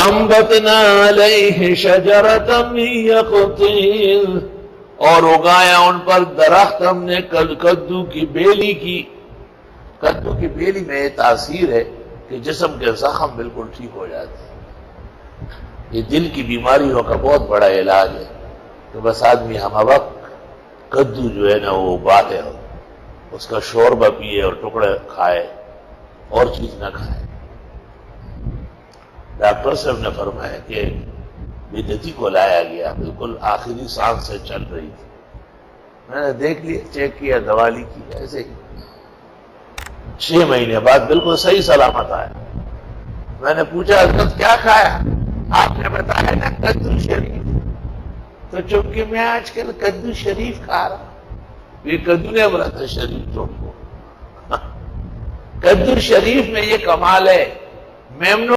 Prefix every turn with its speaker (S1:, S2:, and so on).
S1: وَأَنبَتْنَا عَلَيْهِ شَجَرَةً مِّن يَقْطِينٍ، اور اگایا ان پر درخت ہم نے کدو کی بیلی کی۔ کدو کی بیلی میں یہ تاثیر ہے کہ جسم کے زخم بالکل ٹھیک ہو جاتے ہیں۔ یہ دل کی بیماریوں کا بہت بڑا علاج ہے کہ بس آدمی ہم وقت کدو جو ہے نا وہ ابالے ہو، اس کا شوربہ پیے اور ٹکڑے کھائے، اور چیز نہ کھائے۔ ڈاکٹر صاحب نے فرمایا کہ بدعتی کو لایا گیا، بالکل آخری سانس سے چل رہی تھی۔ میں نے دیکھ لیا، چیک کیا، دوا لی کی، ایسے ہی 6 مہینے بعد بالکل صحیح سلامت آیا۔ میں نے پوچھا حضرت کیا کھایا؟ آپ نے بتایا نا کدو شریف۔ تو چونکہ میں آج کل کدو شریف کھا رہا ہوں، یہ کدو نے بولا تھا شریف تم کو۔ کدو شریف میں یہ کمال ہے، میمنو